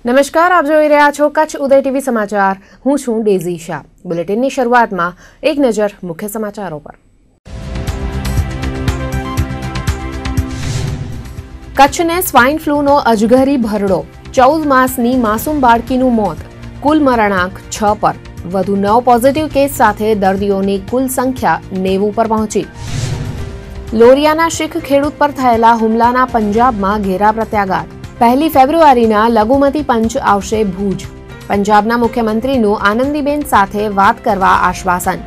નમસ્કાર, આપ જોઈ રહ્યા છો કચ્છ ઉદય ટીવી સમાચાર. હું છું ડેઝી શાહ. બુલેટિનની શરૂઆતમાં એક નજર મુખ્ય સમાચારો પર. કચ્છને સ્વાઇન ફ્લૂનો અજગરી ભરડો. 14 માસની માસૂમ બાળકીનું મોત. કુલ મરણાંક 6 પર. વધુ 9 પોઝિટિવ કેસ સાથે દર્દીઓની કુલ સંખ્યા 90 પર પહોંચી. લોરિયાના શીખ ખેડૂત પર થયેલા હુમલાના પંજાબમાં ઘેરા પ્રત્યાઘાત. 1 ફેબ્રુઆરીના લઘુમતી પંચ આવશે ભુજ. પંજાબના મુખ્યમંત્રીનું આનંદીબેન સાથે વાત કરવા આશ્વાસન.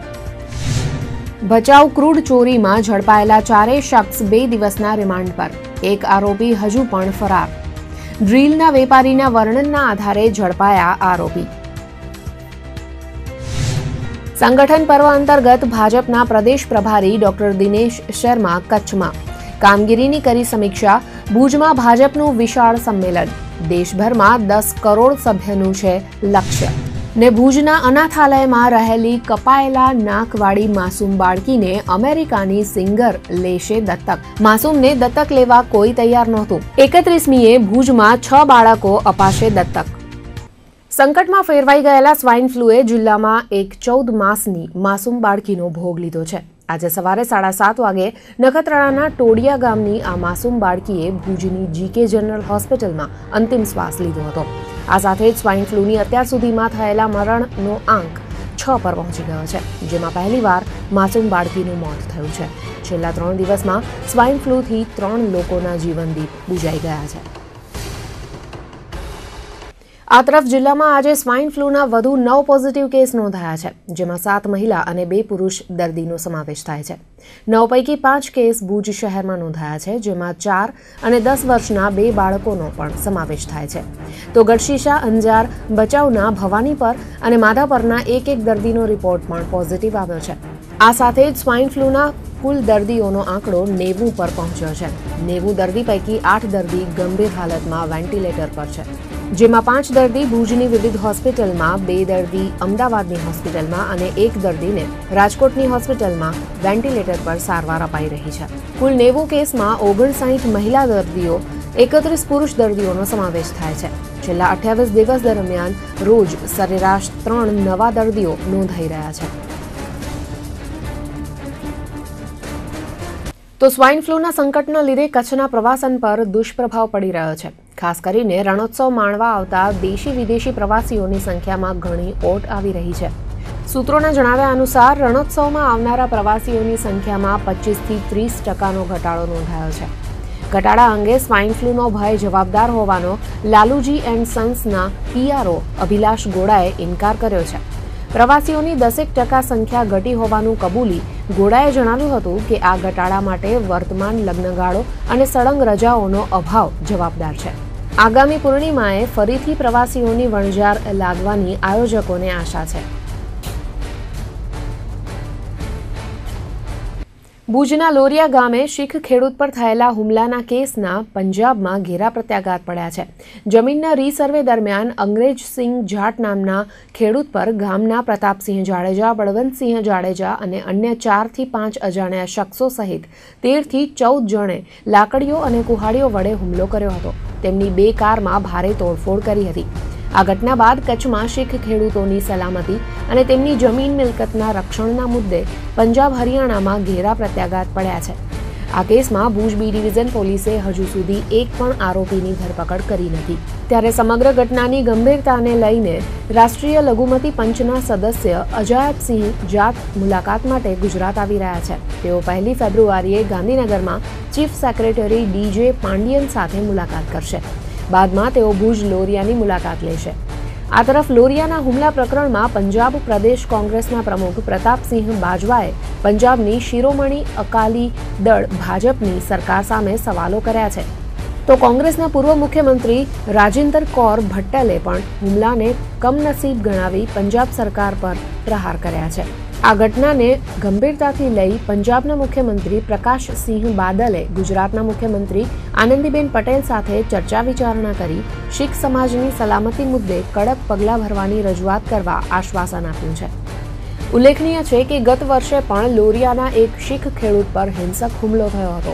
ભચાઉ ક્રૂડ ચોરીમાં ઝડપાયેલા 4 શખ્સ 2 દિવસના રિમાન્ડ પર. એક આરોપી હજુ પણ ફરાર. ડ્રીલના વેપારીના વર્ણનના આધારે ઝડપાયા આરોપી. સંગઠન પર્વ અંતર્ગત ભાજપના પ્રદેશ પ્રભારી ડોક્ટર દિનેશ શર્મા કચ્છમાં. કામગીરીની કરી સમીક્ષા. ભુજમાં ભાજપનું વિશાળ સંમેલન. દેશભરમાં 10 કરોડ સભ્યનું છે લક્ષ્ય. ને ભુજના અનાથાલયમાં રહેલી કપાયેલા નાકવાળી માસૂમ બાળકીને અમેરિકાની સિંગર લેશે દત્તક. માસૂમને દત્તક લેવા કોઈ તૈયાર નહોતું. 31મીએ ભુજમાં 6 બાળકો અપાશે દત્તક. સંકટમાં ફેરવાઈ ગયેલા સ્વાઇન ફ્લૂએ જિલ્લામાં એક 14 માસની માસૂમ બાળકીનો ભોગ લીધો છે. આજે સવારે 7:30 વાગે નખત્રાણાના ટોડિયા ગામની આ માસૂમ બાળકીએ ભુજની જીકે જનરલ હોસ્પિટલમાં અંતિમ શ્વાસ લીધો હતો. આ સાથે જ સ્વાઇન ફ્લૂની અત્યાર સુધીમાં થયેલા મરણનો આંક 6 પર પહોંચી ગયો છે, જેમાં પહેલીવાર માસૂમ બાળકીનું મોત થયું છે. છેલ્લા 3 દિવસમાં સ્વાઇન ફ્લૂથી 3 લોકોના જીવનદીપ બુઝાઈ ગયા છે. આ તરફ જિલ્લામાં આજે સ્વાઇન ફ્લૂના વધુ 9 પોઝિટિવ કેસ નોંધાયા છે, જેમાં 7 મહિલા અને 2 પુરુષ દર્દીનો સમાવેશ થાય છે. 9 પૈકી 5 કેસ ભુજ શહેરમાં નોંધાયા છે, જેમાં 4 અને 10 વર્ષના 2 બાળકોનો પણ સમાવેશ થાય છે. તો ગઢશીશા, અંજાર, ભચાઉના ભવાનીપર અને માધાપરના એક દર્દીનો રિપોર્ટ પણ પોઝિટિવ આવ્યો છે. આ સાથે જ સ્વાઇન ફ્લૂના કુલ દર્દીઓનો આંકડો 90 પર પહોંચ્યો છે. 90 દર્દી પૈકી 8 દર્દી ગંભીર હાલતમાં વેન્ટિલેટર પર છે, જેમાં 5 દર્દી ભુજની વિવિધ હોસ્પિટલમાં, 2 દર્દી અમદાવાદની હોસ્પિટલમાં અને 1 દર્દીને રાજકોટની હોસ્પિટલમાં વેન્ટિલેટર પર સારવાર અપાઈ રહી છે. કુલ 90 કેસમાં 59 મહિલા દર્દીઓ, 31 પુરુષ દર્દીઓનો સમાવેશ થાય છે. છેલ્લા 28 દિવસ દરમિયાન રોજ સરેરાશ 3 નવા દર્દીઓ નોંધાઈ રહ્યા છે. તો સ્વાઇન ફ્લૂના સંકટના લીધે કચ્છના પ્રવાસન પર દુષ્પ્રભાવ પડી રહ્યો છે. ખાસ કરીને રણોત્સવ માણવા આવતા દેશી વિદેશી પ્રવાસીઓની સંખ્યામાં ઘણી ઓટ આવી રહી છે. સૂત્રોના જણાવ્યા અનુસાર રણોત્સવમાં આવનારા પ્રવાસીઓની સંખ્યામાં 25 થી 30% ઘટાડો નોંધાયો છે. ઘટાડા અંગે સ્વાઇન ફ્લૂનો ભય જવાબદાર હોવાનો લાલુજી એન્ડ સન્સના PRO અભિલાષ ગોડાએ ઇનકાર કર્યો છે. પ્રવાસીઓની 10% સંખ્યા ઘટી હોવાનું કબૂલી ગોડાએ જણાવ્યું હતું કે આ ઘટાડા માટે વર્તમાન લગ્નગાળો અને સળંગ રજાઓનો અભાવ જવાબદાર છે. આગામી પૂર્ણિમાએ ફરીથી પ્રવાસીઓની વણઝાર લાગવાની આયોજકોને આશા છે. ભુજના લોરિયા ગામે શીખ ખેડૂત પર થયેલા હુમલાના કેસના પંજાબમાં ઘેરા પ્રત્યાઘાત પડ્યા છે. જમીનના રીસર્વે દરમિયાન અંગ્રેજસિંહ જાટ નામના ખેડૂત પર ગામના પ્રતાપસિંહ જાડેજા, બળવંતસિંહ જાડેજા અને અન્ય 4 થી 5 અજાણ્યા શખ્સો સહિત 13 થી 14 જણે લાકડીઓ અને કુહાડીઓ વડે હુમલો કર્યો હતો. તેમની 2 કારમાં ભારે તોડફોડ કરી હતી. આ ઘટના બાદ કચ્છમાં શીખ ખેડૂતોની સલામતી અને તેમની જમીન મિલકતના રક્ષણના મુદ્દે પંજાબ હરિયાણામાં ઘેરા પ્રત્યાઘાત પડ્યા છે. આ કેસમાં ભુજ બી ડિવિઝન પોલીસે હજુ સુધી એક પણ આરોપીની ધરપકડ કરી નથી. ત્યારે સમગ્ર ઘટનાની ગંભીરતાને લઈને રાષ્ટ્રીય લઘુમતી પંચના સદસ્ય અજાયબસિંહ જાટ મુલાકાત માટે ગુજરાત આવી રહ્યા છે. તેઓ 1 ફેબ્રુઆરીએ ગાંધીનગરમાં ચીફ સેક્રેટરી DJ પાંડિયન સાથે મુલાકાત કરશે. બાદમાં તેઓ ભુજ લોરિયાની મુલાકાત લેશે. આ તરફ લોરિયાના હુમલા પ્રકરણમાં પંજાબ પ્રદેશ કોંગ્રેસના પ્રમુખ પ્રતાપસિંહ બાજવાએ પંજાબની શિરોમણી અકાલી દળ ભાજપની સરકાર સામે સવાલો કર્યા છે. તો કોંગ્રેસના પૂર્વ મુખ્યમંત્રી રાજિંદર કૌર ભટ્ટલે પણ હુમલાને કમનસીબ ગણાવી પંજાબ સરકાર પર પ્રહાર કર્યા છે. આ ઘટનાને ગંભીરતાથી લઈ પંજાબના મુખ્યમંત્રી પ્રકાશસિંહ બાદલે ગુજરાતના મુખ્યમંત્રી આનંદીબેન પટેલ સાથે ચર્ચા વિચારણા કરી શીખ સમાજની સલામતી મુદ્દે કડક પગલાં ભરવાની રજૂઆત કરવા આશ્વાસન આપ્યું છે. ઉલ્લેખનીય છે કે ગત વર્ષે પણ લોરિયાના એક શીખ ખેડૂત પર હિંસક હુમલો થયો હતો.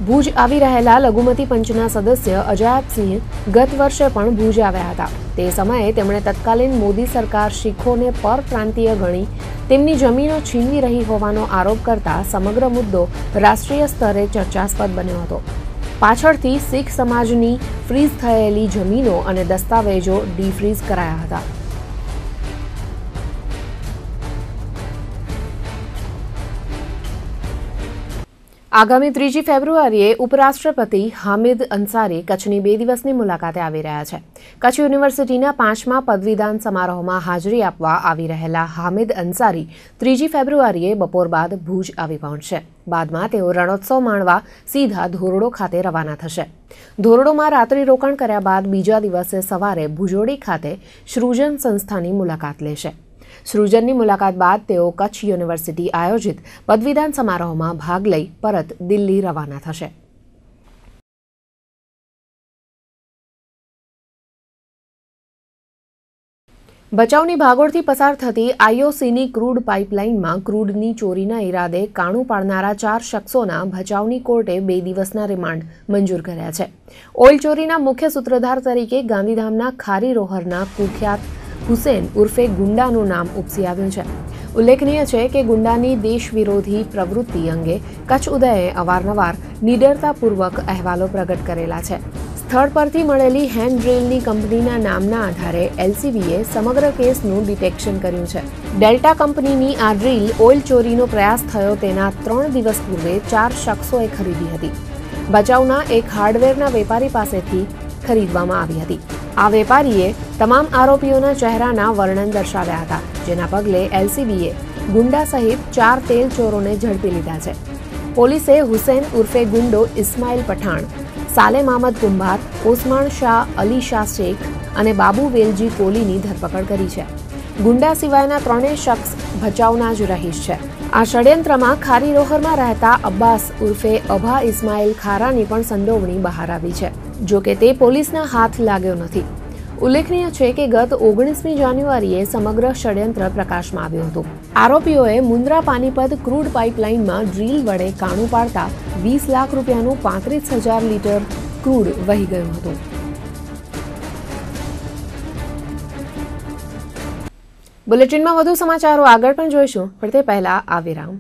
ભુજ આવી રહેલા લઘુમતી પંચના સદસ્ય અજાયબસિંહ ગત વર્ષે પણ ભુજ આવ્યા હતા. તે સમયે તેમણે તત્કાલીન મોદી સરકાર શીખોને પરપ્રાંતીય ગણી તેમની જમીનો છીનવી રહી હોવાનો આરોપ કરતા સમગ્ર મુદ્દો રાષ્ટ્રીય સ્તરે ચર્ચાસ્પદ બન્યો હતો. પાછળથી શીખ સમાજની ફ્રીઝ થયેલી જમીનો અને દસ્તાવેજો ડીફ્રીઝ કરાયા હતા. આગામી 3 ફેબ્રુઆરીએ ઉપરાષ્ટ્રપતિ હામિદ અંસારી કચ્છની 2 દિવસની મુલાકાતે આવી રહ્યા છે. કચ્છ યુનિવર્સિટીના 5મા પદવીદાન સમારોહમાં હાજરી આપવા આવી રહેલા હામિદ અંસારી 3 ફેબ્રુઆરીએ બપોર બાદ ભુજ આવી પહોંચશે. બાદમાં તેઓ રણોત્સવ માણવા સીધા ધોરડો ખાતે રવાના થશે. ધોરડોમાં રાત્રિ રોકાણ કર્યા બાદ બીજા દિવસે સવારે ભુજોડી ખાતે સૃજન સંસ્થાની મુલાકાત લેશે. સૃજનની મુલાકાત બાદ તેઓ કચ્છ યુનિવર્સિટી આયોજિત પદવીદાન સમારોહમાં ભાગ લઈ પરત દિલ્હી રવાના થશે. ભચાઉની ભાગોળથી પસાર થતી આઈઓસીની ક્રૂડ પાઇપલાઇનમાં ક્રૂડની ચોરીના ઈરાદે કાણું પાડનારા 4 શખ્સોના ભચાઉની કોર્ટે 2 દિવસના રિમાન્ડ મંજૂર કર્યા છે. ઓઇલ ચોરીના મુખ્ય સૂત્રધાર તરીકે ગાંધીધામના ખારી રોહરના કુખ્યાત હુસેન ઉર્ફે ગુંડાનું નામ ઉપસી આવ્યું છે. ઉલ્લેખનીય છે કે ગુંડાની દેશ વિરોધી પ્રવૃત્તિ અંગે કચ્છ ઉદયે અવારનવાર નિડરતાપૂર્વક અહેવાલો પ્રગટ કરેલા છે. સ્થળ પરથી મળેલી હેન્ડ ડ્રીલની કંપનીના નામના આધારે એલસીબીએ સમગ્ર કેસનું ડિટેક્શન કર્યું છે. ડેલ્ટા કંપનીની આ ડ્રીલ ઓઇલ ચોરીનો પ્રયાસ થયો તેના 3 દિવસ પૂર્વે 4 શખ્સોએ ખરીદી હતી. ભચાઉના એક હાર્ડવેરના વેપારી પાસેથી ખરીદવામાં આવી હતી. આ વેપારીએ તમામ આરોપીઓના ચહેરાના વર્ણન દર્શાવ્યા હતા, જેના પગલે એલસીબીએ ગુંડા સહિત 4 તેલ ચોરોને ઝડપી લીધા છે. પોલીસે હુસેન ઉર્ફે ગુંડો ઇસ્માઇલ પઠાણ, સાલેમ અહમદ કુંભાર, ઓસમાણ શાહ અલી શાહ શેખ અને બાબુ વેલજી કોલીની ધરપકડ કરી છે. ગુંડા સિવાયના 3 શખ્સ ભચાઉના જ રહીશ છે. આ ષડયંત્રમાં ખારી રોહરમાં રહેતા અબ્બાસ ઉર્ફે અભા ઇસ્માઇલ ખારાની પણ સંડોવણી બહાર આવી છે. જો કે તે પોલીસના હાથ લાગ્યો નથી. ઉલ્લેખનીય છે કે ગત 19મી જાન્યુઆરીએ સમગ્ર ષડયંત્ર પ્રકાશમાં આવ્યું હતું. આરોપીઓએ મુન્દ્રા પાનીપત ક્રૂડ પાઇપલાઇનમાં ડ્રીલ વડે કાણું પાડતા 20 લાખ રૂપિયાનું 35,000 લીટર ક્રૂડ વહી ગયું હતું. બુલેટિનમાં વધુ સમાચારો આગળ પણ જોઈશું, પણ તે પહેલા આ વિરામ.